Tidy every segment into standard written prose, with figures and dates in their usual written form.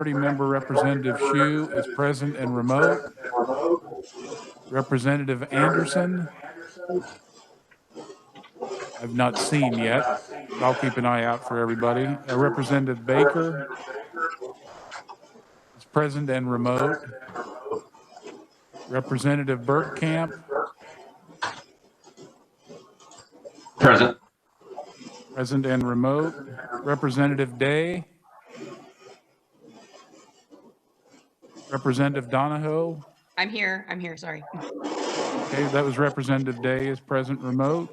Property Member Representative Shu is present and remote. Representative Anderson, I've not seen yet, but I'll keep an eye out for everybody. Representative Baker is present and remote. Representative Bergkamp. Present. Present and remote. Representative Day. Representative Donahoe. I'm here, sorry. Okay, that was Representative Day is present remote.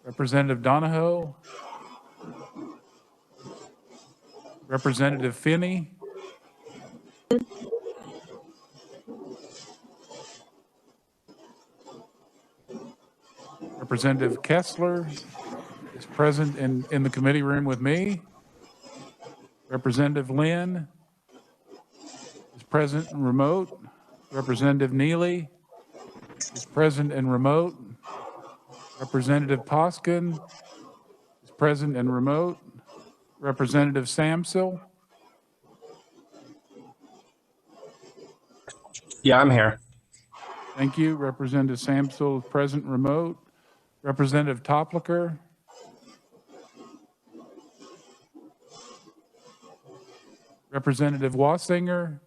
Representative Donahoe. Representative Finney. Representative Kessler is present in the committee room with me. Representative Lynn is present and remote. Representative Neely is present and remote. Representative Poskin is present and remote. Representative Samsel. Yeah, I'm here. Thank you. Representative Samsel is present and remote. Representative Topliker. Representative Wassinger.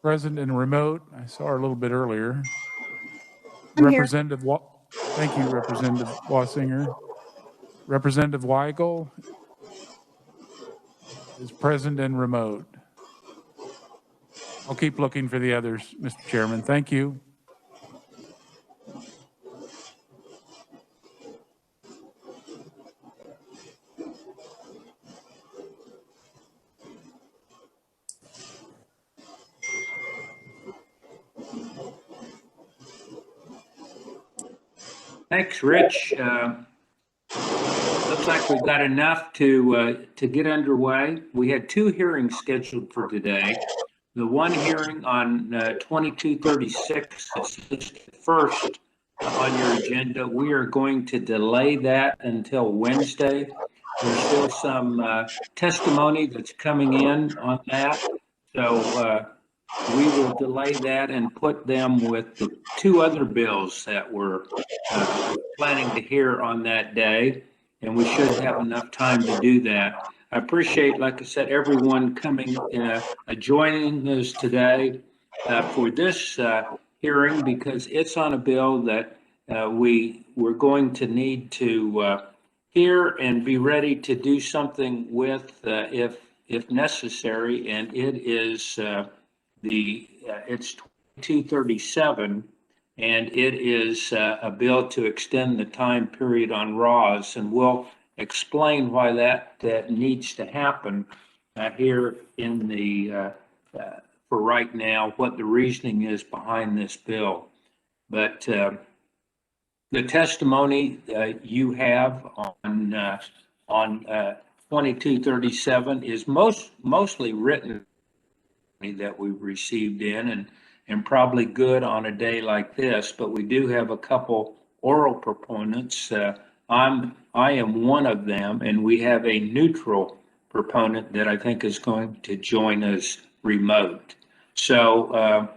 Present and remote. I saw her a little bit earlier. Representative thank you, Representative Wassinger. Representative Weigel is present and remote. I'll keep looking for the others, Mr. Chairman. Thank you. Thanks, Rich. Looks like we've got enough to get underway. We had two hearings scheduled for today. The one hearing on 2236 is first on your agenda. We are going to delay that until Wednesday. There's still some testimony that's coming in on that. So we will delay that and put them with the two other bills that we're planning to hear on that day. And we should have enough time to do that. I appreciate, like I said, everyone coming, joining us today for this hearing, because it's on a bill that we're going to need to hear and be ready to do something with if necessary. And it is it's 2237. And it is a bill to extend the time period on RAWs, and we'll explain why that needs to happen here in the for right now, what the reasoning is behind this bill. But the testimony you have on 2237 is mostly written that we've received in, and probably good on a day like this, but we do have a couple oral proponents. I am one of them, and we have a neutral proponent that I think is going to join us remote. So,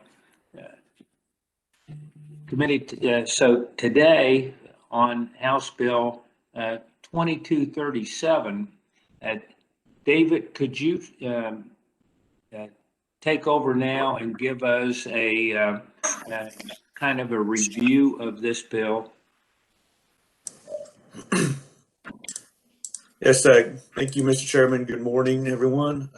so today on House Bill 2237, David, could you take over now and give us a kind of a review of this bill? Yes, thank you, Mr. Chairman. Good morning, everyone.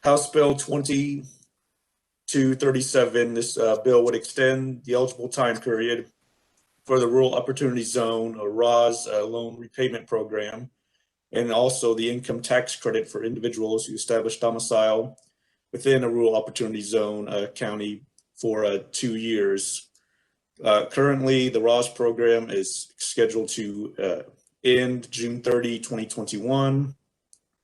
House Bill 2237, this bill would extend the eligible time period for the Rural Opportunity Zone, or RAWS, loan repayment program, and also the income tax credit for individuals who establish domicile within a rural opportunity zone county for 2 years. Currently, the RAWS program is scheduled to end June 30, 2021.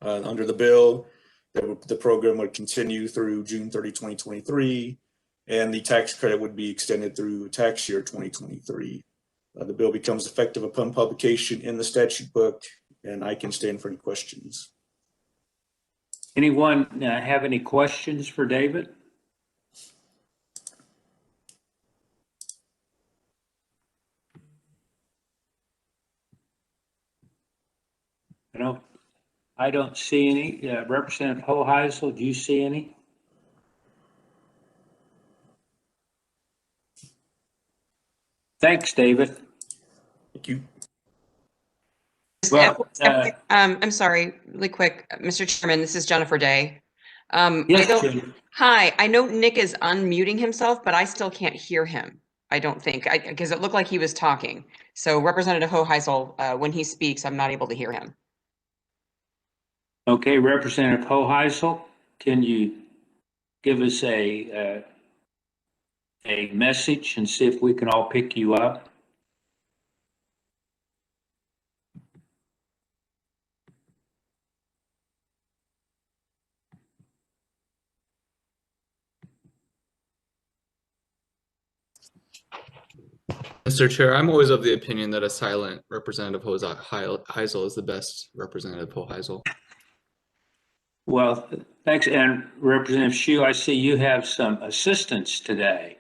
Under the bill, the program would continue through June 30, 2023, and the tax credit would be extended through tax year 2023. The bill becomes effective upon publication in the statute book, and I can stand for any questions. Anyone have any questions for David? I don't see any. Representative Hoheisel, do you see any? Thanks, David. Thank you. Well, I'm sorry, really quick, Mr. Chairman, this is Jennifer Day. yes, Jim. Hi, I know Nick is unmuting himself, but I still can't hear him. I don't think, because it looked like he was talking. So Representative Hoheisel, when he speaks, I'm not able to hear him. Okay, Representative Hoheisel, can you give us a message and see if we can all pick you up? Mr. Chair, I'm always of the opinion that a silent Representative Heisel is the best Representative Hoheisel. Well, thanks. And Representative Hsu, I see you have some assistance today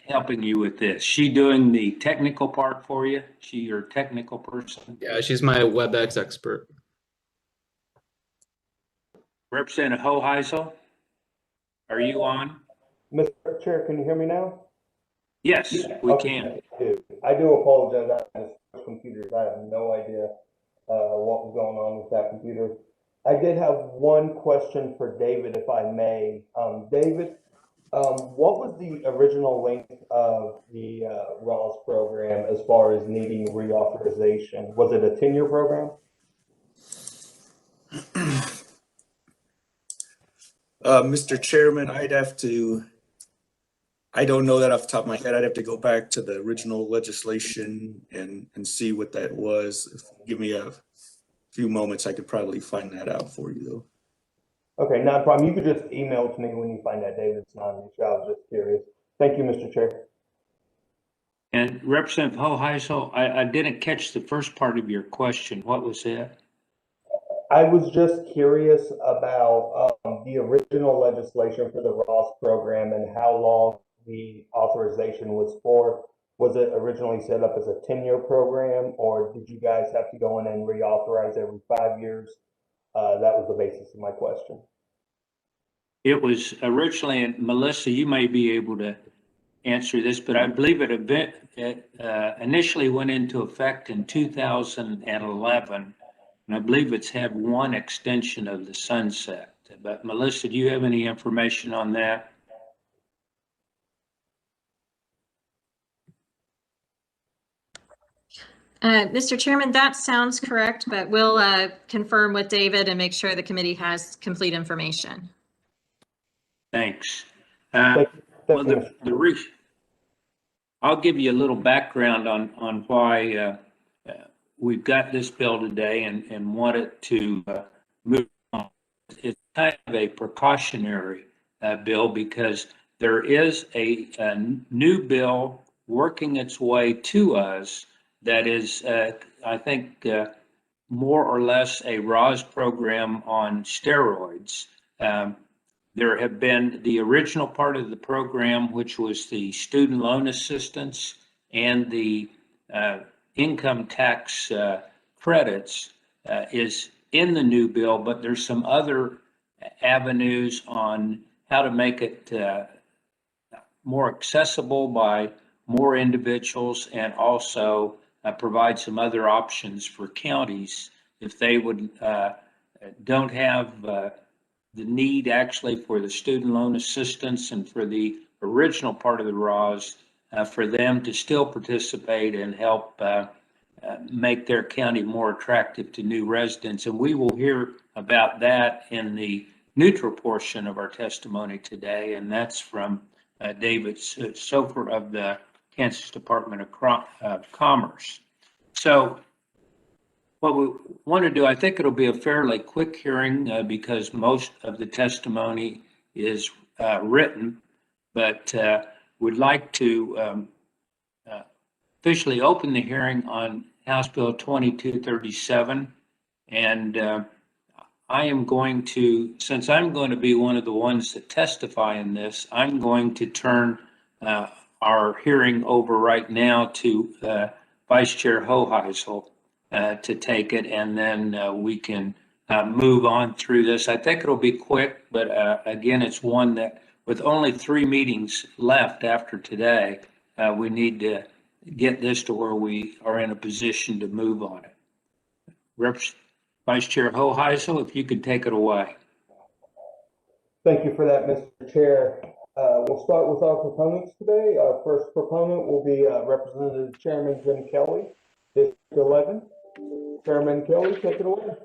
helping you with this. She doing the technical part for you? She your technical person? Yeah, she's my WebEx expert. Representative Hoheisel, are you on? Mr. Chair, can you hear me now? Yes, we can. I do apologize. I have computers. I have no idea what was going on with that computer. I did have one question for David, if I may. David, what was the original length of the RAWS program as far as needing reauthorization? Was it a 10-year program? Mr. Chairman, I don't know that off the top of my head. I'd have to go back to the original legislation and see what that was. Give me a few moments. I could probably find that out for you, though. Okay, not a problem. You could just email it to me when you find that, David. It's not an issue. I was just curious. Thank you, Mr. Chair. And Representative Hoheisel, I didn't catch the first part of your question. What was that? I was just curious about the original legislation for the ROS program and how long the authorization was for. Was it originally set up as a 10-year program, or did you guys have to go in and reauthorize every 5 years? That was the basis of my question. It was originally, and Melissa, you may be able to answer this, but I believe it initially went into effect in 2011. And I believe it's had one extension of the sunset. But Melissa, do you have any information on that? Mr. Chairman, that sounds correct, but we'll confirm with David and make sure the committee has complete information. Thanks. Thank Well, you. I'll give you a little background on why we've got this bill today and want it to move on. It's kind of a precautionary bill because there is a new bill working its way to us that is, I think, more or less a RAWS program on steroids. There have been the original part of the program, which was the student loan assistance and the income tax credits is in the new bill, but there's some other avenues on how to make it more accessible by more individuals and also provide some other options for counties if they would don't have the need actually for the student loan assistance and for the original part of the RAWS for them to still participate and help make their county more attractive to new residents. And we will hear about that in the neutral portion of our testimony today. And that's from David Sofer of the Kansas Department of Commerce. So what we want to do, I think it'll be a fairly quick hearing because most of the testimony is written, but would like to officially open the hearing on House Bill 2237. And I am going to, since I'm going to be one of the ones that testify in this, I'm going to turn our hearing over right now to Vice Chair Hoheisel to take it, and then we can move on through this. I think it'll be quick, but again, it's one that with only 3 meetings left after today, we need to get this to where we are in a position to move on it. Vice Chair Hoheisel, if you could take it away. Thank you for that, Mr. Chair. We'll start with our proponents today. Our first proponent will be Representative Chairman Jim Kelly, District 11. Chairman Kelly, take it away.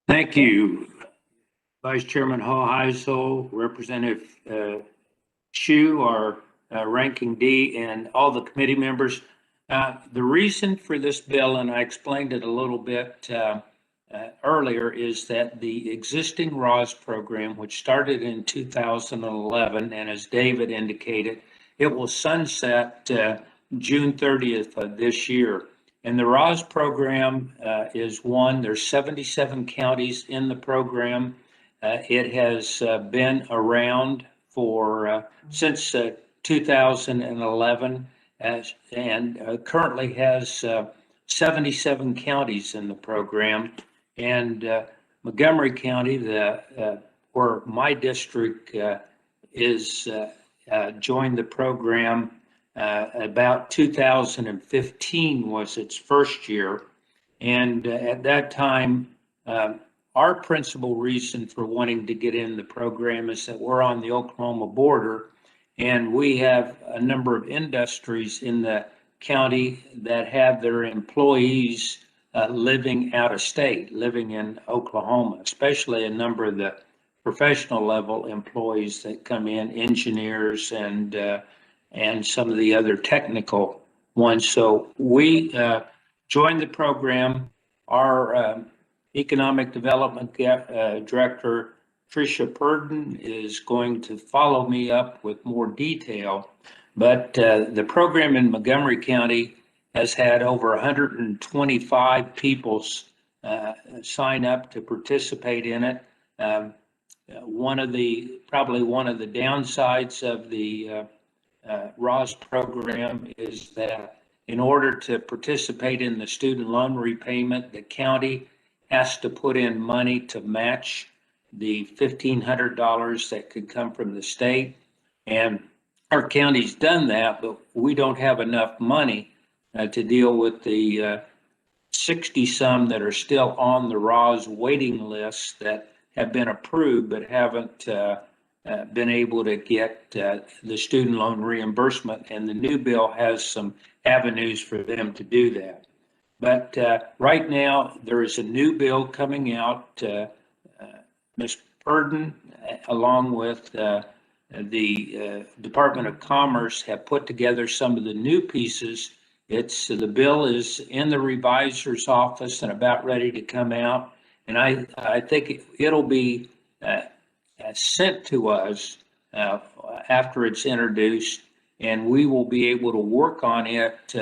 Thank you, Vice Chairman Hoheisel, Representative Chu, our ranking D, and all the committee members. The reason for this bill, and I explained it a little bit earlier, is that the existing ROS program, which started in 2011, and as David indicated, it will sunset June 30th of this year. And the ROS program is one, there's 77 counties in the program. It has been around for since 2011 and currently has 77 counties in the program. And Montgomery County, where my district is joined the program about 2015 was its first year. And at that time, our principal reason for wanting to get in the program is that we're on the Oklahoma border, and we have a number of industries in the county that have their employees living out of state, living in Oklahoma, especially a number of the professional level employees that come in, engineers and some of the other technical ones. So we joined the program. Our Economic Development Director, Tricia Purdon, is going to follow me up with more detail. But the program in Montgomery County has had over 125 people sign up to participate in it. Probably one of the downsides of the ROS program is that in order to participate in the student loan repayment, the county has to put in money to match the $1,500 that could come from the state. And our county's done that, but we don't have enough money to deal with the 60 some that are still on the ROS waiting list that have been approved but haven't been able to get the student loan reimbursement. And the new bill has some avenues for them to do that. But right now, there is a new bill coming out. Ms. Purdon, along with the Department of Commerce, have put together some of the new pieces. The bill is in the revisor's office and about ready to come out. And I think it'll be sent to us after it's introduced, and we will be able to work on it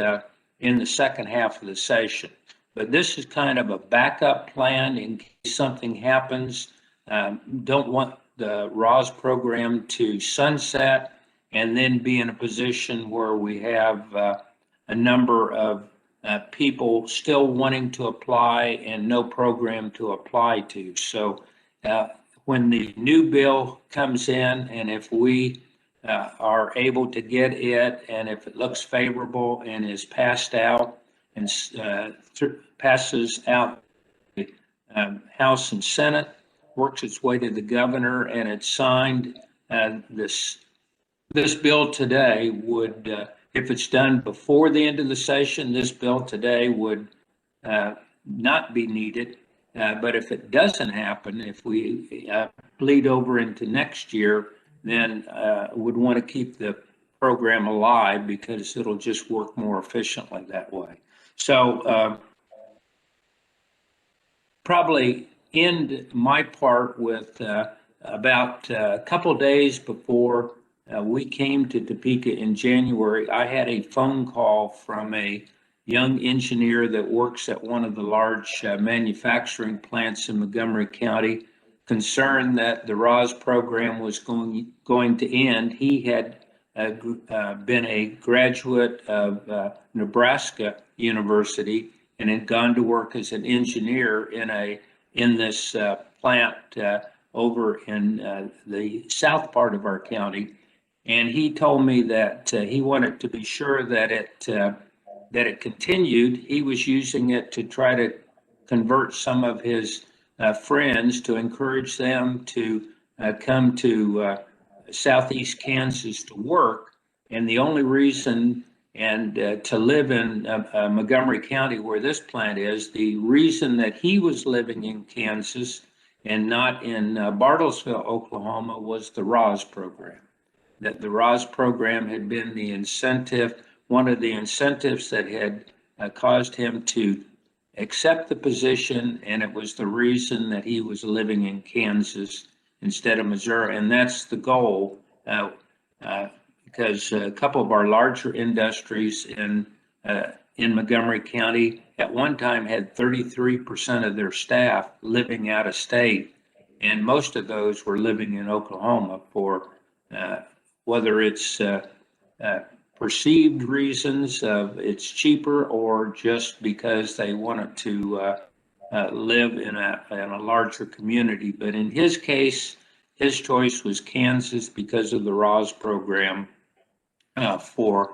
in the second half of the session. But this is kind of a backup plan in case something happens. Don't want the ROS program to sunset and then be in a position where we have a number of people still wanting to apply and no program to apply to. So when the new bill comes in, and if we are able to get it, and if it looks favorable and is passed out and passes out the House and Senate, works its way to the governor, and it's signed, this bill today would, if it's done before the end of the session, this bill today would not be needed. But if it doesn't happen, if we bleed over into next year, then would want to keep the program alive because it'll just work more efficiently that way. So probably end my part with about a couple of days before we came to Topeka in January, I had a phone call from a young engineer that works at one of the large manufacturing plants in Montgomery County, concerned that the ROS program was going to end. He had been a graduate of Nebraska University and had gone to work as an engineer in this plant over in the south part of our county. And he told me that he wanted to be sure that it continued. He was using it to try to convert some of his friends, to encourage them to come to southeast Kansas to work. And the only reason, and to live in Montgomery County where this plant is, the reason that he was living in Kansas and not in Bartlesville, Oklahoma, was the ROS program. That the ROS program had been the incentive, one of the incentives that had caused him to accept the position, and it was the reason that he was living in Kansas instead of Missouri. And that's the goal, because a couple of our larger industries in Montgomery County at one time had 33% of their staff living out of state, and most of those were living in Oklahoma for whether it's perceived reasons of it's cheaper or just because they wanted to live in a larger community. But in his case, his choice was Kansas because of the ROS program for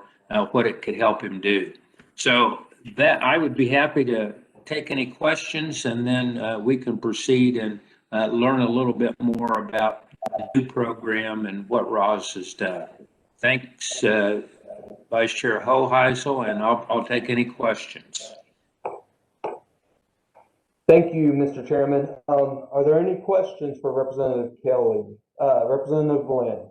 what it could help him do. So that I would be happy to take any questions, and then we can proceed and learn a little bit more about the new program and what ROS has done. Thanks, Vice Chair Hoheisel, and I'll take any questions. Thank you, Mr. Chairman. Are there any questions for Representative Kelly? Representative Lynn.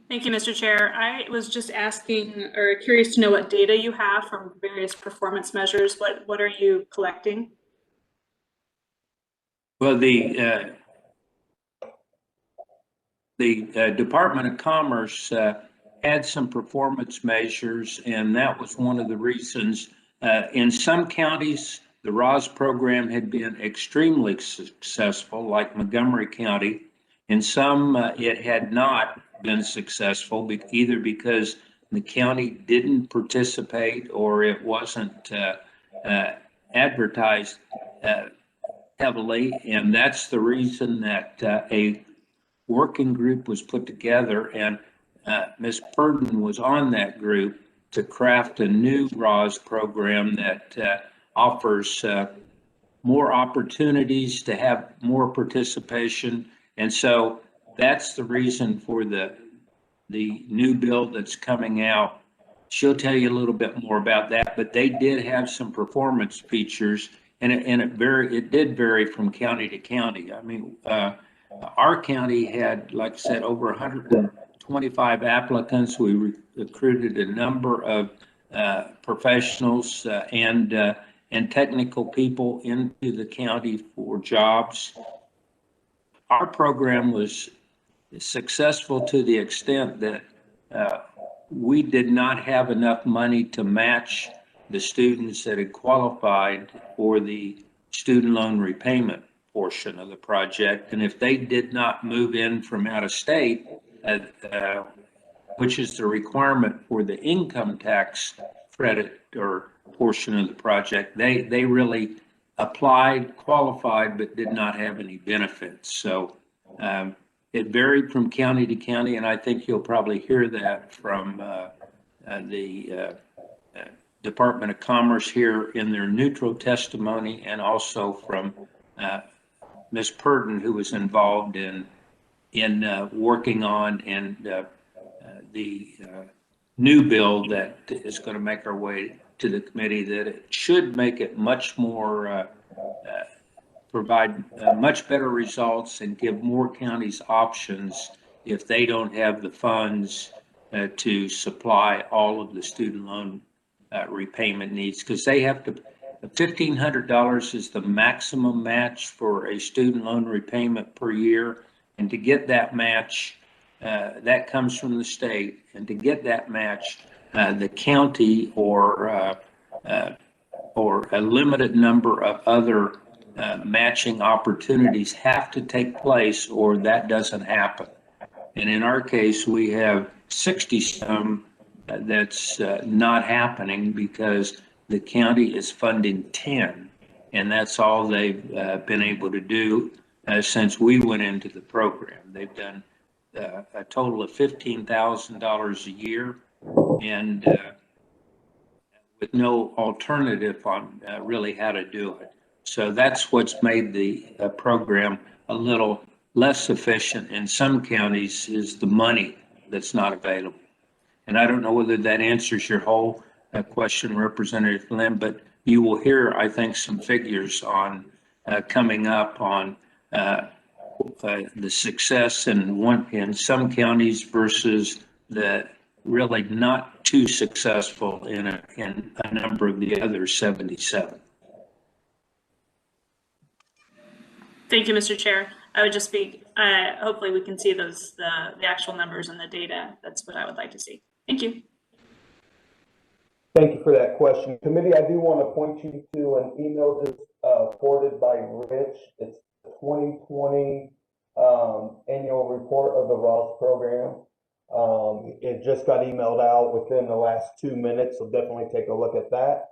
Thank you, Mr. Chair. I was just asking, or curious to know what data you have from various performance measures. What are you collecting? Well, the Department of Commerce had some performance measures, and that was one of the reasons. In some counties, the ROS program had been extremely successful, like Montgomery County. In some, it had not been successful, either because the county didn't participate or it wasn't advertised heavily. And that's the reason that a working group was put together, and Ms. Purdon was on that group to craft a new ROS program that offers more opportunities to have more participation. And so that's the reason for the new bill that's coming out. She'll tell you a little bit more about that, but they did have some performance features, and it did vary from county to county. I mean, our county had, like I said, over 125 applicants. We recruited a number of professionals and technical people into the county for jobs. Our program was successful to the extent that we did not have enough money to match the students that had qualified for the student loan repayment portion of the project. And if they did not move in from out of state, which is the requirement for the income tax credit or portion of the project, they really applied, qualified, but did not have any benefits. So it varied from county to county, and I think you'll probably hear that from the Department of Commerce here in their neutral testimony, and also from Ms. Purdon, who was involved in working on the new bill that is going to make our way to the committee, that it should make it much more, provide much better results and give more counties options if they don't have the funds to supply all of the student loan repayment needs, because they have to. $1,500 is the maximum match for a student loan repayment per year, and to get that match, that comes from the state, and to get that match, the county or a limited number of other matching opportunities have to take place, or that doesn't happen. And in our case, we have 60 some that's not happening because the county is funding 10, and that's all they've been able to do since we went into the program. They've done a total of $15,000 a year, and with no alternative on really how to do it. So that's what's made the program a little less efficient in some counties, is the money that's not available. And I don't know whether that answers your whole question, Representative Lynn, but you will hear, I think, some figures on coming up on the success in some counties versus the really not too successful in a number of the other 77. Thank you, Mr. Chair. I would just be, hopefully we can see those, the actual numbers and the data. That's what I would like to see. Thank you. Thank you for that question. Committee, I do want to point you to an email just forwarded by Rich. It's 2020 annual report of the Ross program. It just got emailed out within the last 2 minutes, so definitely take a look at that.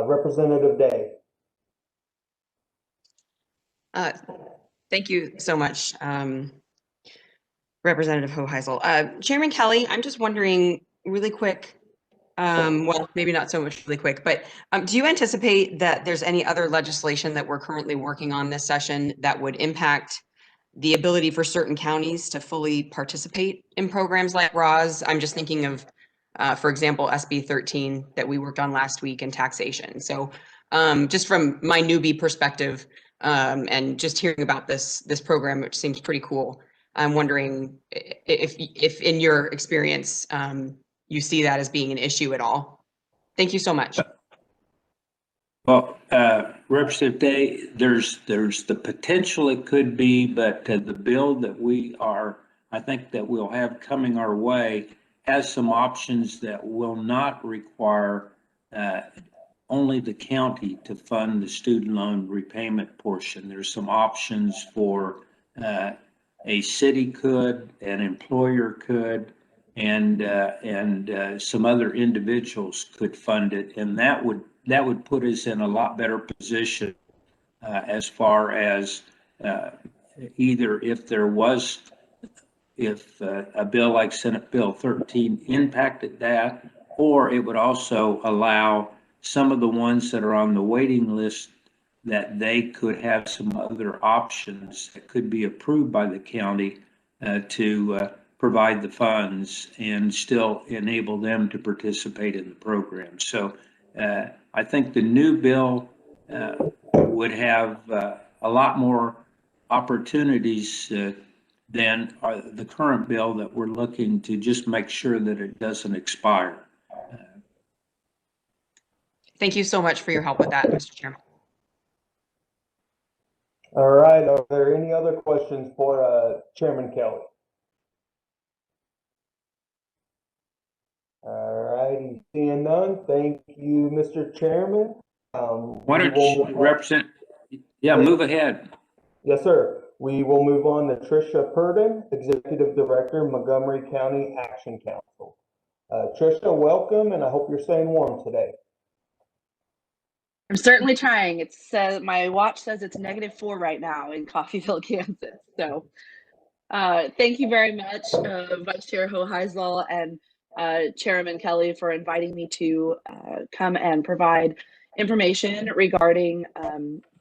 Representative Day. Thank you so much, Representative Hoheisel. Chairman Kelly, I'm just wondering really quick, well, maybe not so much really quick, but do you anticipate that there's any other legislation that we're currently working on this session that would impact the ability for certain counties to fully participate in programs like RAWS? I'm just thinking of, for example, SB 13 that we worked on last week in taxation. So just from my newbie perspective, and just hearing about this program, which seems pretty cool, I'm wondering if in your experience, you see that as being an issue at all. Thank you so much. Well, Representative Day, there's the potential it could be, but the bill that I think that we'll have coming our way has some options that will not require only the county to fund the student loan repayment portion. There's some options for a city could, an employer could, and some other individuals could fund it, and that would put us in a lot better position as far as either if a bill like Senate Bill 13 impacted that, or it would also allow some of the ones that are on the waiting list that they could have some other options that could be approved by the county to provide the funds and still enable them to participate in the program. So I think the new bill would have a lot more opportunities than the current bill that we're looking to just make sure that it doesn't expire. Thank you so much for your help with that, Mr. Chairman. All right, are there any other questions for Chairman Kelly? All righty, seeing none, thank you, Mr. Chairman. Why don't you represent? Yeah, move ahead. Yes, sir. We will move on to Tricia Purdon, Executive Director, Montgomery County Action Council. Tricia, welcome, and I hope you're staying warm today. I'm certainly trying. It's my watch says it's -4 right now in Coffeyville, Kansas. So thank you very much, Vice Chair Hoheisel and Chairman Kelly, for inviting me to come and provide information regarding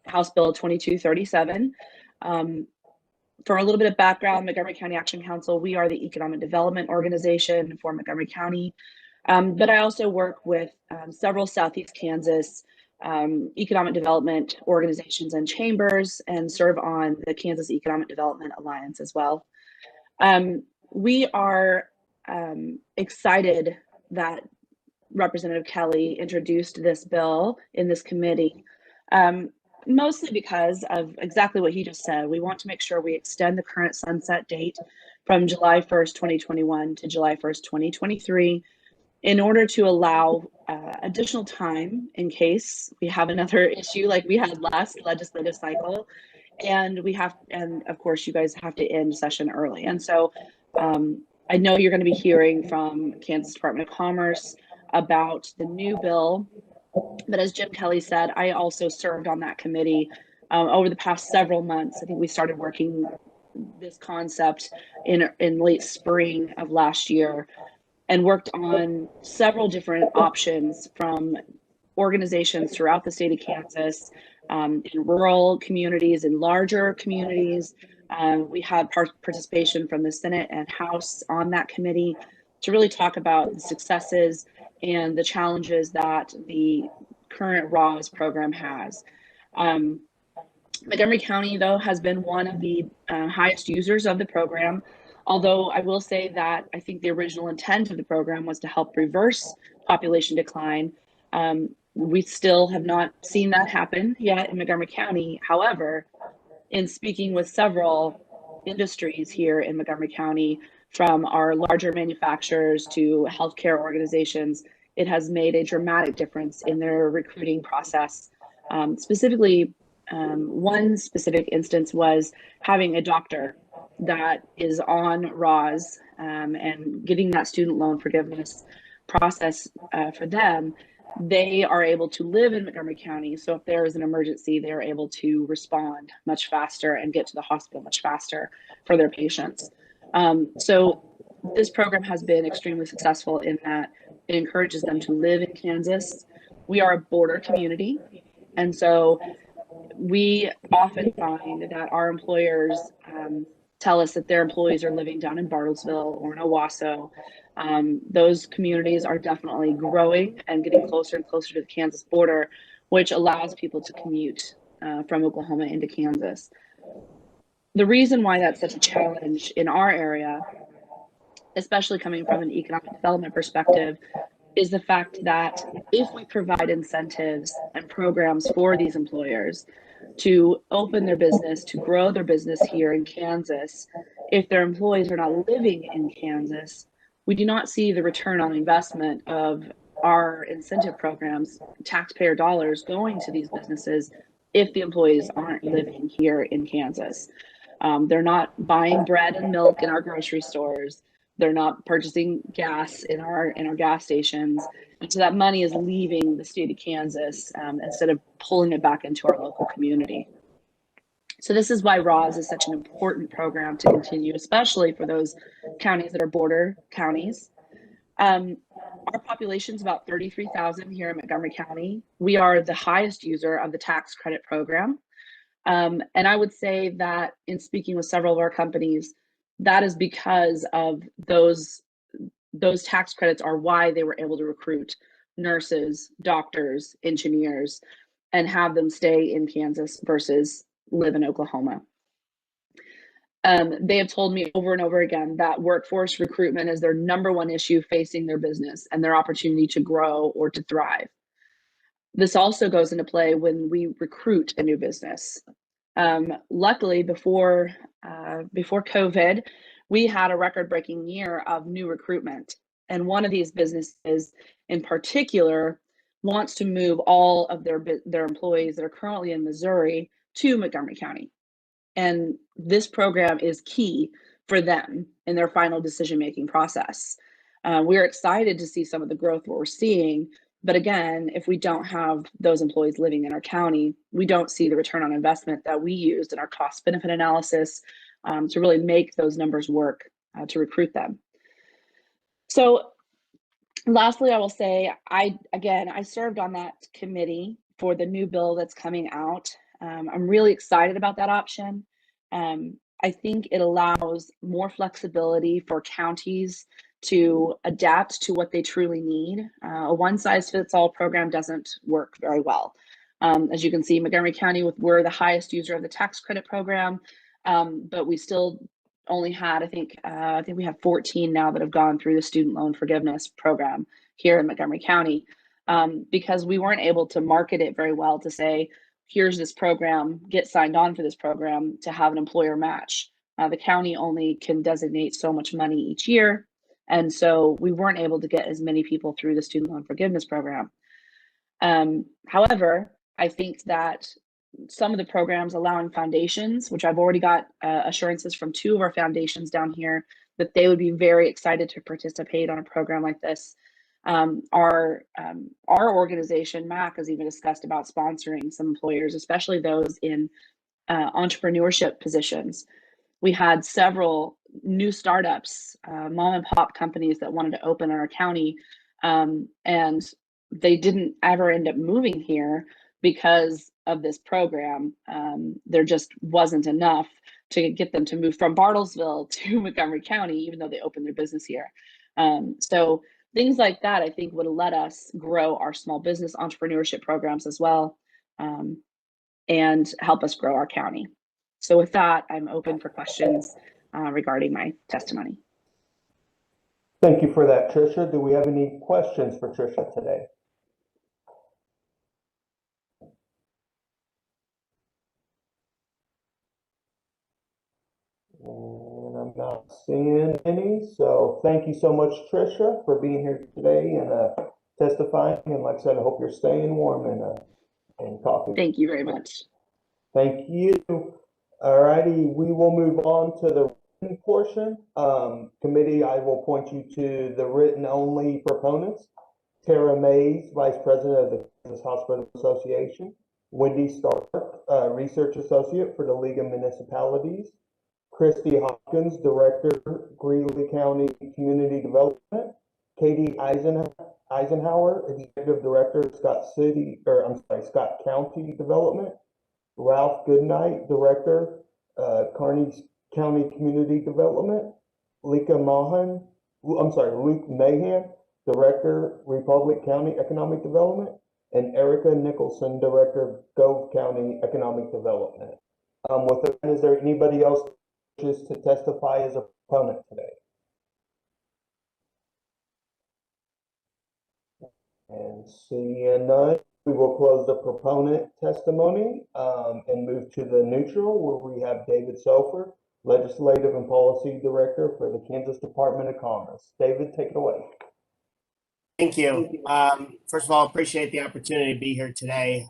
House Bill 2237. For a little bit of background, Montgomery County Action Council, we are the economic development organization for Montgomery County, but I also work with several Southeast Kansas economic development organizations and chambers, and serve on the Kansas Economic Development Alliance as well. We are excited that Representative Kelly introduced this bill in this committee, mostly because of exactly what he just said. We want to make sure we extend the current sunset date from July 1st, 2021 to July 1st, 2023, in order to allow additional time in case we have another issue like we had last legislative cycle. And of course, you guys have to end session early. And so I know you're going to be hearing from Kansas Department of Commerce about the new bill. But as Jim Kelly said, I also served on that committee over the past several months. I think we started working this concept in late spring of last year and worked on several different options from organizations throughout the state of Kansas, in rural communities, in larger communities. We had participation from the Senate and House on that committee to really talk about the successes and the challenges that the current RAWS program has. Montgomery County, though, has been one of the highest users of the program, although I will say that I think the original intent of the program was to help reverse population decline. We still have not seen that happen yet in Montgomery County. However, in speaking with several industries here in Montgomery County, from our larger manufacturers to healthcare organizations, it has made a dramatic difference in their recruiting process. Specifically, one specific instance was having a doctor that is on RAWS and getting that student loan forgiveness process for them. They are able to live in Montgomery County. So if there is an emergency, they're able to respond much faster and get to the hospital much faster for their patients. So this program has been extremely successful in that it encourages them to live in Kansas. We are a border community. And so we often find that our employers tell us that their employees are living down in Bartlesville or in Owasso. Those communities are definitely growing and getting closer and closer to the Kansas border, which allows people to commute from Oklahoma into Kansas. The reason why that's such a challenge in our area, especially coming from an economic development perspective, is the fact that if we provide incentives and programs for these employers to open their business, to grow their business here in Kansas, if their employees are not living in Kansas, we do not see the return on investment of our incentive programs, taxpayer dollars going to these businesses if the employees aren't living here in Kansas. They're not buying bread and milk in our grocery stores. They're not purchasing gas in our gas stations. And so that money is leaving the state of Kansas instead of pulling it back into our local community. So this is why RAWS is such an important program to continue, especially for those counties that are border counties. Our population is about 33,000 here in Montgomery County. We are the highest user of the tax credit program. And I would say that in speaking with several of our companies, that is because of those tax credits are why they were able to recruit nurses, doctors, engineers, and have them stay in Kansas versus live in Oklahoma. They have told me over and over again that workforce recruitment is their number one issue facing their business and their opportunity to grow or to thrive. This also goes into play when we recruit a new business. Luckily, before COVID, we had a record-breaking year of new recruitment. And one of these businesses in particular wants to move all of their employees that are currently in Missouri to Montgomery County. And this program is key for them in their final decision-making process. We're excited to see some of the growth we're seeing. But again, if we don't have those employees living in our county, we don't see the return on investment that we used in our cost benefit analysis to really make those numbers work to recruit them. So lastly, I will say, I served on that committee for the new bill that's coming out. I'm really excited about that option. I think it allows more flexibility for counties to adapt to what they truly need. A one-size-fits-all program doesn't work very well. As you can see, Montgomery County, we're the highest user of the tax credit program, but we still only had, I think we have 14 now that have gone through the student loan forgiveness program here in Montgomery County, because we weren't able to market it very well to say, here's this program, get signed on for this program to have an employer match. The county only can designate so much money each year And so we weren't able to get as many people through the student loan forgiveness program. However, I think that some of the programs allowing foundations, which I've already got assurances from 2 of our foundations down here, that they would be very excited to participate on a program like this. Our organization, MAC, has even discussed about sponsoring some employers, especially those in entrepreneurship positions. We had several new startups, mom and pop companies that wanted to open in our county, and they didn't ever end up moving here because of this program. There just wasn't enough to get them to move from Bartlesville to Montgomery County, even though they opened their business here. So things like that, I think, would let us grow our small business entrepreneurship programs as well, and help us grow our county. So with that, I'm open for questions regarding my testimony. Thank you for that, Tricia. Do we have any questions for Tricia today? And I'm not seeing any, so thank you so much, Tricia, for being here today and testifying. And like I said, I hope you're staying warm and coffee. Thank you very much. Thank you. All righty, we will move on to the written portion. Committee, I will point you to the written only proponents. Tara Mays, Vice President of the Kansas Hospital Association. Wendy Stark, Research Associate for the League of Municipalities. Christy Hopkins, Director, Greeley County Community Development. Katie Eisenhower, Executive Director, Scott County Development. Ralph Goodnight, Director, Kearney County Community Development. Luke Mahan, Director, Republic County Economic Development. And Erica Nicholson, Director, Gove County Economic Development. With that, is there anybody else who wishes to testify as a proponent today? And seeing none, we will close the proponent testimony and move to the neutral, where we have David Sofer, Legislative and Policy Director for the Kansas Department of Commerce. David, take it away. Thank you. First of all, appreciate the opportunity to be here today.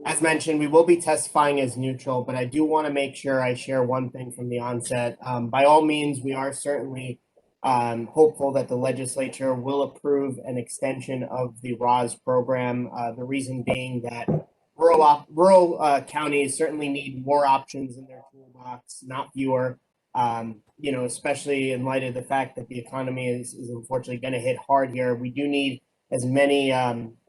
As mentioned, we will be testifying as neutral, but I do want to make sure I share one thing from the onset. By all means, we are certainly hopeful that the legislature will approve an extension of the ROS program. The reason being that rural counties certainly need more options in their toolbox, not fewer. Especially in light of the fact that the economy is unfortunately going to hit hard here. We do need as many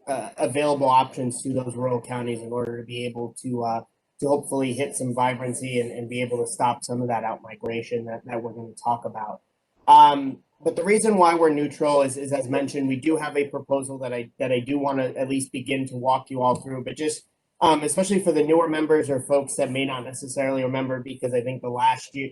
available options to those rural counties in order to be able to hopefully hit some vibrancy and be able to stop some of that out-migration that we're going to talk about. But the reason why we're neutral is as mentioned, we do have a proposal that I do want to at least begin to walk you all through, but just especially for the newer members or folks that may not necessarily remember, because I think the last year,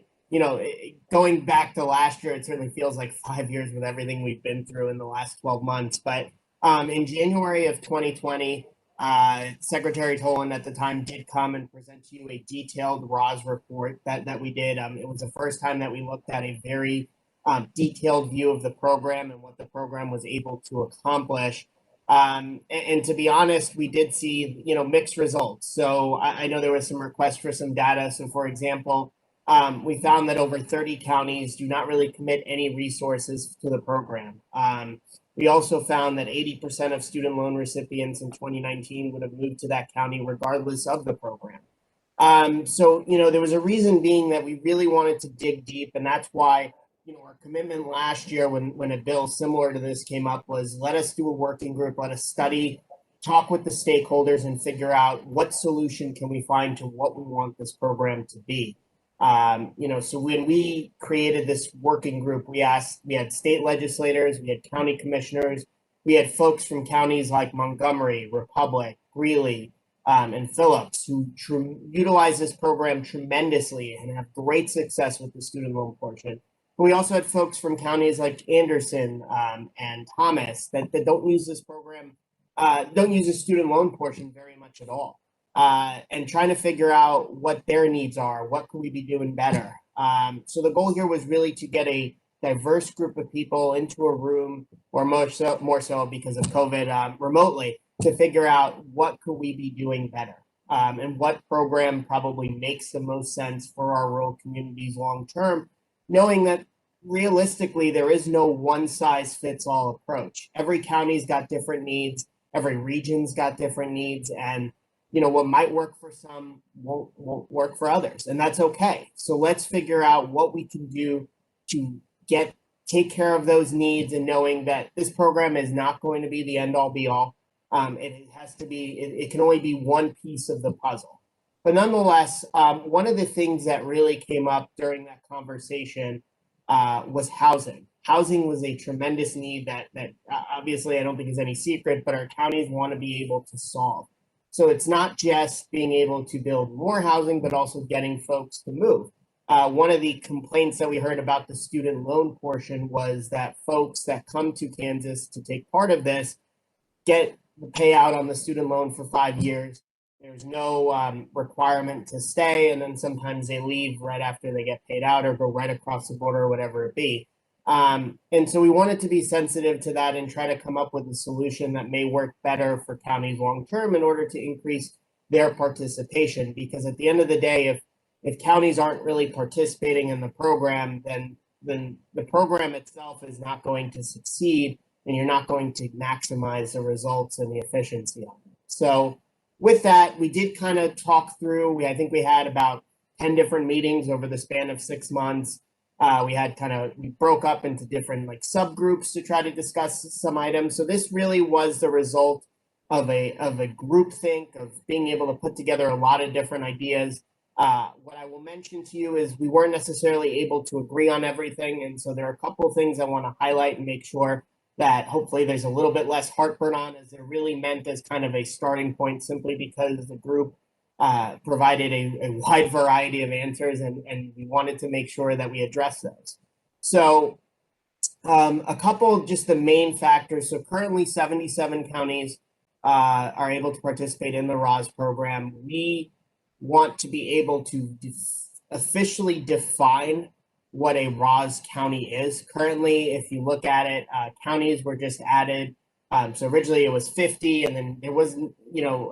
going back to last year, it certainly feels like 5 years with everything we've been through in the last 12 months. But in January of 2020, Secretary Toland at the time did come and present to you a detailed ROS report that we did. It was the first time that we looked at a very detailed view of the program and what the program was able to accomplish. And to be honest, we did see, mixed results. So I know there was some requests for some data. So for example, we found that over 30 counties do not really commit any resources to the program. We also found that 80% of student loan recipients in 2019 would have moved to that county regardless of the program. So there was a reason being that we really wanted to dig deep, and that's why our commitment last year when a bill similar to this came up was let us do a working group, let us study, talk with the stakeholders, and figure out what solution can we find to what we want this program to be. So when we created this working group, we had state legislators, we had county commissioners, we had folks from counties like Montgomery, Republic, Greeley, and Phillips who utilize this program tremendously and have great success with the student loan portion. But we also had folks from counties like Anderson and Thomas that don't use this program, don't use the student loan portion very much at all. And trying to figure out what their needs are, what could we be doing better. So the goal here was really to get a diverse group of people into a room, or more so because of COVID, remotely, to figure out what could we be doing better, and what program probably makes the most sense for our rural communities long term, knowing that realistically there is no one size fits all approach. Every county's got different needs, every region's got different needs, and what might work for some won't work for others, and that's okay. So let's figure out what we can do to take care of those needs, and knowing that this program is not going to be the end all be all. It has to be, it can only be one piece of the puzzle. But nonetheless, one of the things that really came up during that conversation was housing. Housing was a tremendous need that obviously I don't think is any secret, but our counties want to be able to solve. So it's not just being able to build more housing, but also getting folks to move. One of the complaints that we heard about the student loan portion was that folks that come to Kansas to take part of this get the payout on the student loan for 5 years. There's no requirement to stay, and then sometimes they leave right after they get paid out, or go right across the border, or whatever it be. And so we wanted to be sensitive to that and try to come up with a solution that may work better for counties long term in order to increase their participation. Because at the end of the day, if counties aren't really participating in the program, then the program itself is not going to succeed, and you're not going to maximize the results and the efficiency of it. So with that, we did kind of talk through, I think we had about 10 different meetings over the span of 6 months. We broke up into different subgroups to try to discuss some items. So this really was the result of a group think, of being able to put together a lot of different ideas. What I will mention to you is we weren't necessarily able to agree on everything. And so there are a couple of things I want to highlight and make sure that hopefully there's a little bit less heartburn on, as they're really meant as kind of a starting point, simply because the group provided a wide variety of answers, and we wanted to make sure that we address those. So a couple, just the main factors. So currently 77 counties are able to participate in the ROS program. We want to be able to officially define what a ROS county is. Currently, if you look at it, counties were just added. So originally it was 50, and then there wasn't,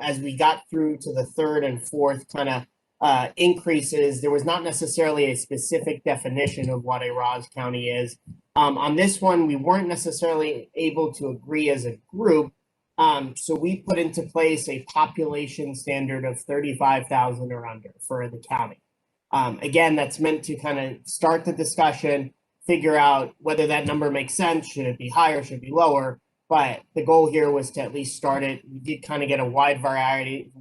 as we got through to the third and fourth kind of increases, there was not necessarily a specific definition of what a ROS county is. On this one, we weren't necessarily able to agree as a group. So we put into place a population standard of 35,000 or under for the county. Again, that's meant to kind of start the discussion, figure out whether that number makes sense. Should it be higher? Should it be lower? But the goal here was to at least start it. We did kind of get a wide variety,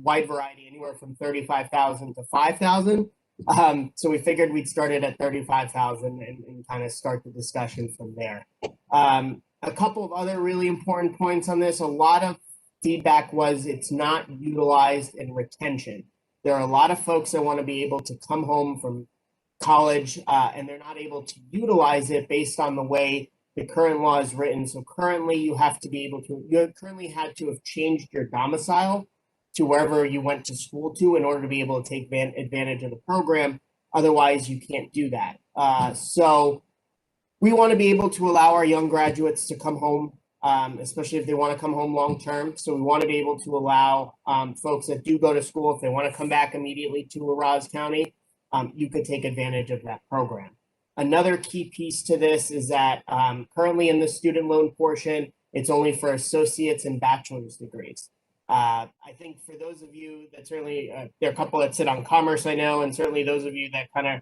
anywhere from 35,000 to 5,000. So we figured we'd start it at 35,000 and kind of start the discussion from there. A couple of other really important points on this. A lot of feedback was it's not utilized in retention. There are a lot of folks that want to be able to come home from college and they're not able to utilize it based on the way the current law is written. So currently you currently had to have changed your domicile to wherever you went to school to in order to be able to take advantage of the program. Otherwise, you can't do that. So we want to be able to allow our young graduates to come home, especially if they want to come home long term. So we want to be able to allow folks that do go to school, if they want to come back immediately to Ross County, you could take advantage of that program. Another key piece to this is that currently in the student loan portion, it's only for associates and bachelor's degrees. I think for those of you that certainly, there are a couple that sit on commerce, I know, and certainly those of you that kind of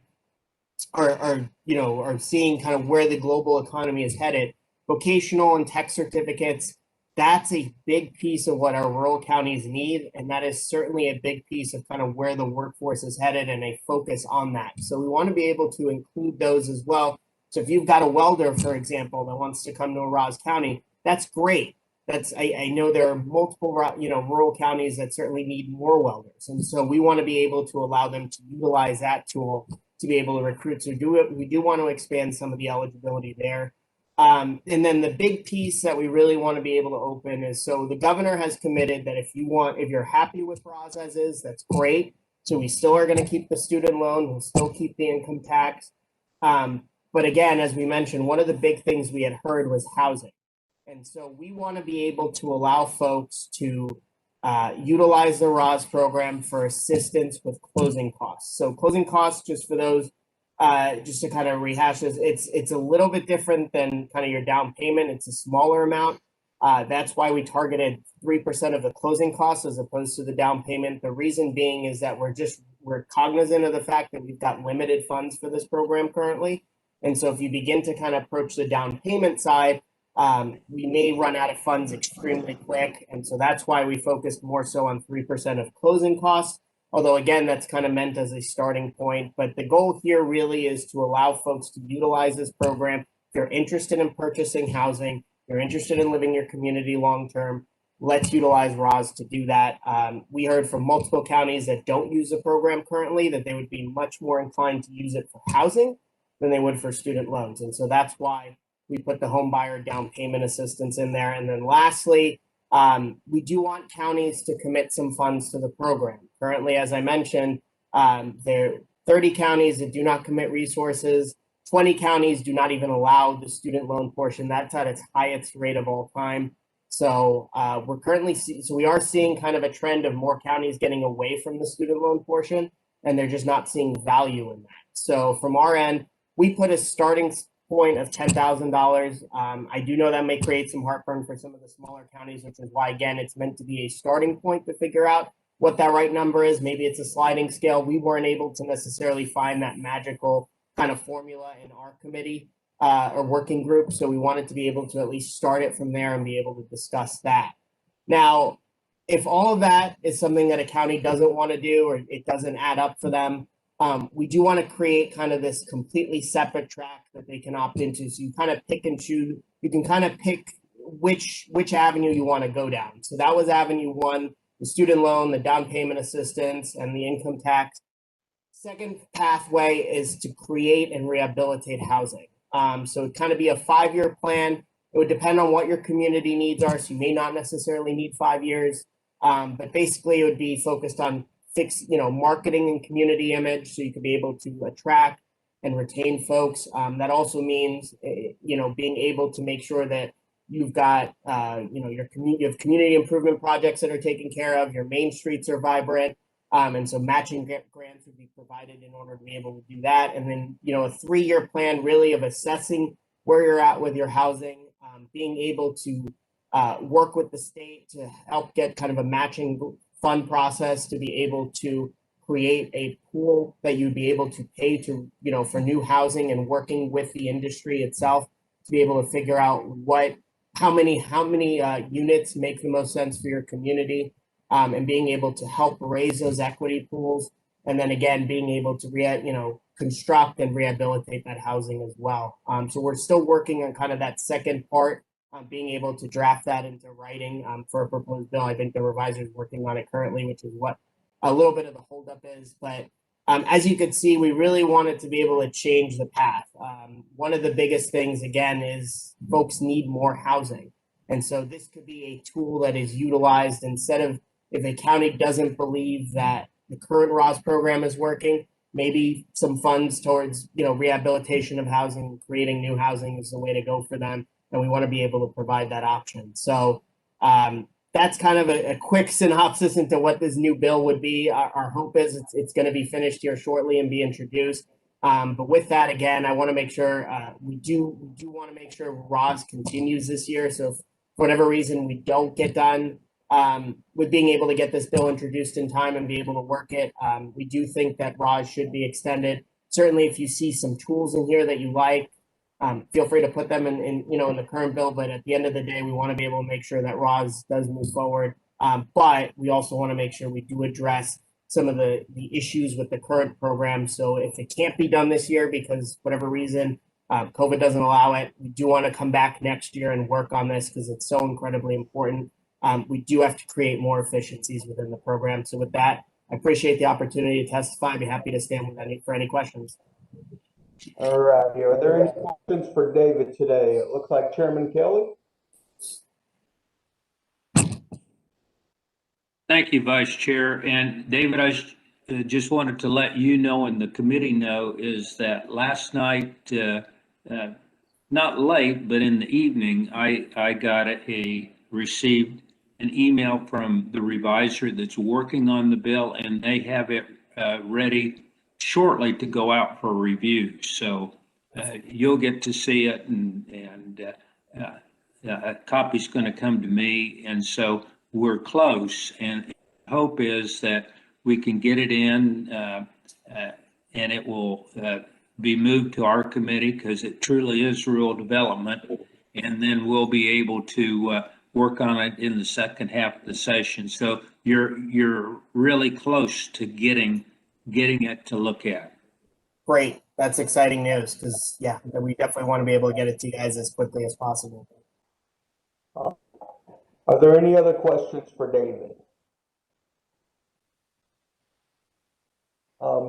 are seeing kind of where the global economy is headed, vocational and tech certificates, that's a big piece of what our rural counties need. And that is certainly a big piece of kind of where the workforce is headed and a focus on that. So we want to be able to include those as well. So if you've got a welder, for example, that wants to come to Ross County, that's great. I know there are multiple, rural counties that certainly need more welders. And so we want to be able to allow them to utilize that tool to be able to recruit. So we do want to expand some of the eligibility there. And then the big piece that we really want to be able to open is, so the governor has committed that if you're happy with ROS as is, that's great. So we still are going to keep the student loan, we'll still keep the income tax. But again, as we mentioned, one of the big things we had heard was housing. And so we want to be able to allow folks to utilize the ROS program for assistance with closing costs. So closing costs, just for those, just to kind of rehash this, it's a little bit different than kind of your down payment. It's a smaller amount. That's why we targeted 3% of the closing costs as opposed to the down payment. The reason being is that we're cognizant of the fact that we've got limited funds for this program currently. And so if you begin to kind of approach the down payment side, we may run out of funds extremely quick. And so that's why we focused more so on 3% of closing costs. Although again, that's kind of meant as a starting point. But the goal here really is to allow folks to utilize this program. If you're interested in purchasing housing, you're interested in living your community long-term, let's utilize ROS to do that. We heard from multiple counties that don't use the program currently that they would be much more inclined to use it for housing than they would for student loans. And so that's why we put the home buyer down payment assistance in there. And then lastly, we do want counties to commit some funds to the program. Currently, as I mentioned, there are 30 counties that do not commit resources. 20 counties do not even allow the student loan portion. That's at its highest rate of all time. So we are seeing kind of a trend of more counties getting away from the student loan portion, and they're just not seeing value in that. So from our end, we put a starting point of $10,000. I do know that may create some heartburn for some of the smaller counties, which is why, again, it's meant to be a starting point to figure out what that right number is. Maybe it's a sliding scale. We weren't able to necessarily find that magical kind of formula in our committee or working group. So we wanted to be able to at least start it from there and be able to discuss that. Now, if all of that is something that a county doesn't want to do or it doesn't add up for them, we do want to create kind of this completely separate track that they can opt into. So you kind of pick and choose. You can kind of pick which avenue you want to go down. So that was Avenue 1, the student loan, the down payment assistance, and the income tax. Second pathway is to create and rehabilitate housing. So it'd kind of be a 5-year plan. It would depend on what your community needs are. So you may not necessarily need 5 years, but basically it would be focused on marketing and community image. So you could be able to attract and retain folks. That also means, being able to make sure that you've got, you have community improvement projects that are taken care of. Your main streets are vibrant. And so matching grants would be provided in order to be able to do that. And then, a 3-year plan really of assessing where you're at with your housing, being able to work with the state to help get kind of a matching fund process to be able to create a pool that you'd be able to pay to, for new housing, and working with the industry itself to be able to figure out how many units make the most sense for your community. And being able to help raise those equity pools. And then again, being able to construct and rehabilitate that housing as well. So we're still working on kind of that second part, being able to draft that into writing for a proposed bill. I think the revisor is working on it currently, which is what a little bit of the holdup is. But as you can see, we really wanted to be able to change the path. One of the biggest things, again, is folks need more housing. And so this could be a tool that is utilized instead of, if a county doesn't believe that the current ROS program is working, maybe some funds towards, rehabilitation of housing, creating new housing is the way to go for them. And we want to be able to provide that option. So that's kind of a quick synopsis into what this new bill would be. Our hope is it's going to be finished here shortly and be introduced. But with that, again, I want to make sure we do want to make sure ROS continues this year. So if for whatever reason we don't get done with being able to get this bill introduced in time and be able to work it, we do think that ROS should be extended. Certainly, if you see some tools in here that you like, feel free to put them in the current bill. But at the end of the day, we want to be able to make sure that ROS does move forward. But we also want to make sure we do address some of the issues with the current program. So if it can't be done this year because whatever reason, COVID doesn't allow it, we do want to come back next year and work on this because it's so incredibly important. We do have to create more efficiencies within the program. So with that, I appreciate the opportunity to testify. I'd be happy to stand for any questions. All right. Are there any questions for David today? It looks like Chairman Kelly. Thank you, Vice Chair. And David, I just wanted to let you know and the committee know is that last night not late, but in the evening, I received an email from the reviser that's working on the bill, and they have it ready shortly to go out for review. So you'll get to see it, and a copy's going to come to me, and so we're close. And hope is that we can get it in, and it will be moved to our committee because it truly is rural development, and then we'll be able to work on it in the second half of the session. So you're really close to getting it to look at. Great. That's exciting news because, yeah, we definitely want to be able to get it to you guys as quickly as possible. Are there any other questions for David?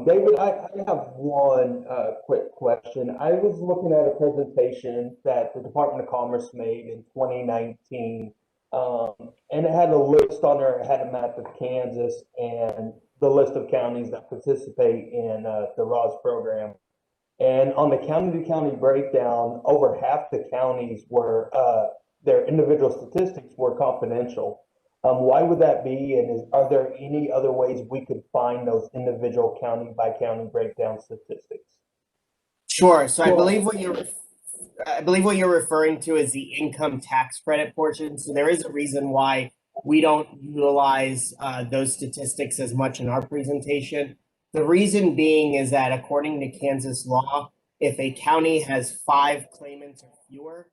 David, I have one quick question. I was looking at a presentation that the Department of Commerce made in 2019, and it had a list on there. It had a map of Kansas and the list of counties that participate in the ROS program. And on the county-to-county breakdown, over half the counties were their individual statistics were confidential. Why would that be? And are there any other ways we could find those individual county by county breakdown statistics? Sure. So I believe what you're referring to is the income tax credit portion. So there is a reason why we don't utilize those statistics as much in our presentation. The reason being is that according to Kansas law, if a county has 5 claimants or fewer,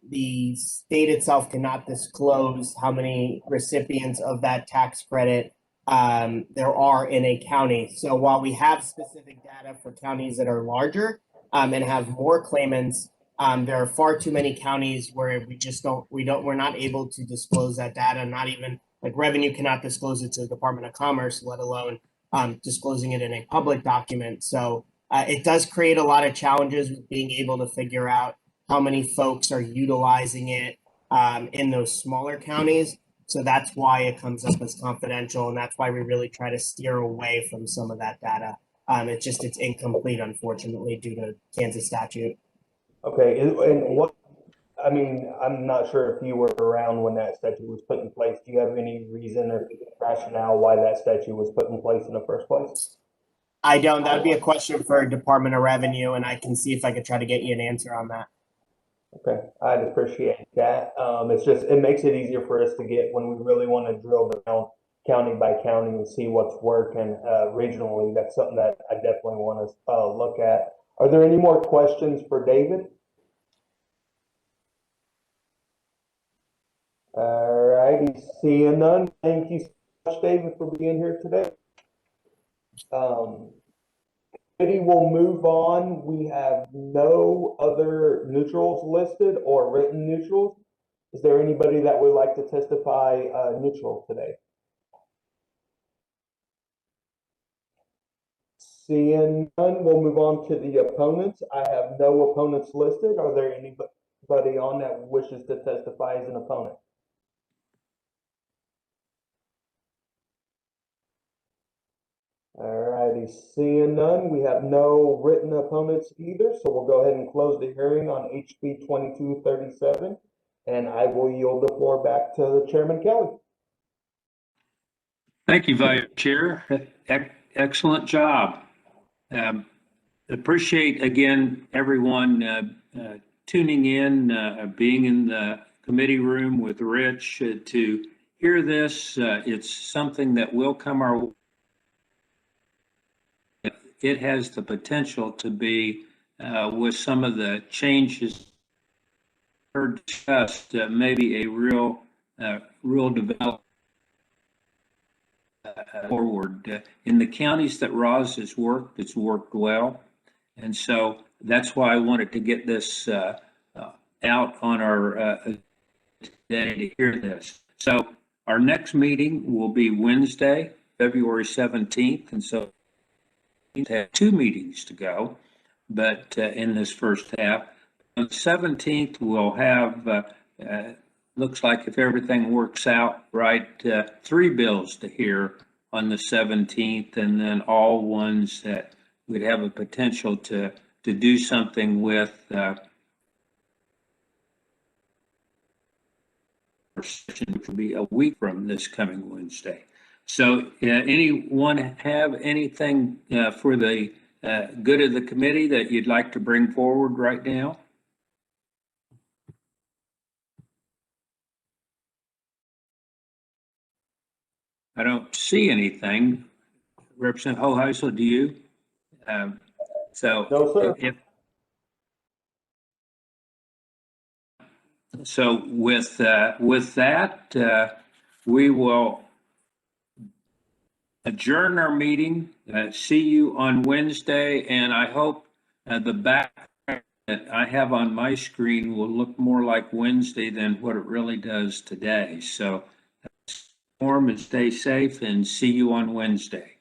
the state itself cannot disclose how many recipients of that tax credit there are in a county. So while we have specific data for counties that are larger and have more claimants, there are far too many counties where we're not able to disclose that data. Not even like revenue cannot disclose it to the Department of Commerce, let alone disclosing it in a public document. So it does create a lot of challenges with being able to figure out how many folks are utilizing it in those smaller counties. So that's why it comes up as confidential, and that's why we really try to steer away from some of that data. It's incomplete, unfortunately, due to Kansas statute. Okay, and what, I mean, I'm not sure if you were around when that statute was put in place. Do you have any reason or rationale why that statute was put in place in the first place? I don't. That would be a question for Department of Revenue, and I can see if I could try to get you an answer on that. Okay, I'd appreciate that. It makes it easier for us to get when we really want to drill down county by county and see what's working regionally. That's something that I definitely want to look at. Are there any more questions for David? All righty, seeing none. Thank you so much, David, for being here today. Committee will move on. We have no other neutrals listed or written neutrals. Is there anybody that would like to testify neutral today? Seeing none, we'll move on to the opponents. I have no opponents listed. Are there anybody on that wishes to testify as an opponent? All righty, seeing none, we have no written opponents either, so we'll go ahead and close the hearing on HB 2237, and I will yield the floor back to Chairman Kelly. Thank you, Vice Chair. Excellent job. Appreciate again everyone tuning in, being in the committee room with Rich to hear this. It's something that will come our way. It has the potential to be, with some of the changes discussed, maybe a real development forward. In the counties that ROS has worked, it's worked well. And so that's why I wanted to get this out on our today to hear this. So our next meeting will be Wednesday, February 17th. And so we have 2 meetings to go, but in this first half. On the 17th, we'll have, looks like if everything works out right, 3 bills to hear on the 17th, and then all ones that would have a potential to to do something with which will be a week from this coming Wednesday. So anyone have anything for the good of the committee that you'd like to bring forward right now? I don't see anything. Representative Hoheisel, do you? So No, sir. So with that, we will adjourn our meeting. See you on Wednesday, and I hope the back that I have on my screen will look more like Wednesday than what it really does today. So, warm and stay safe, and see you on Wednesday.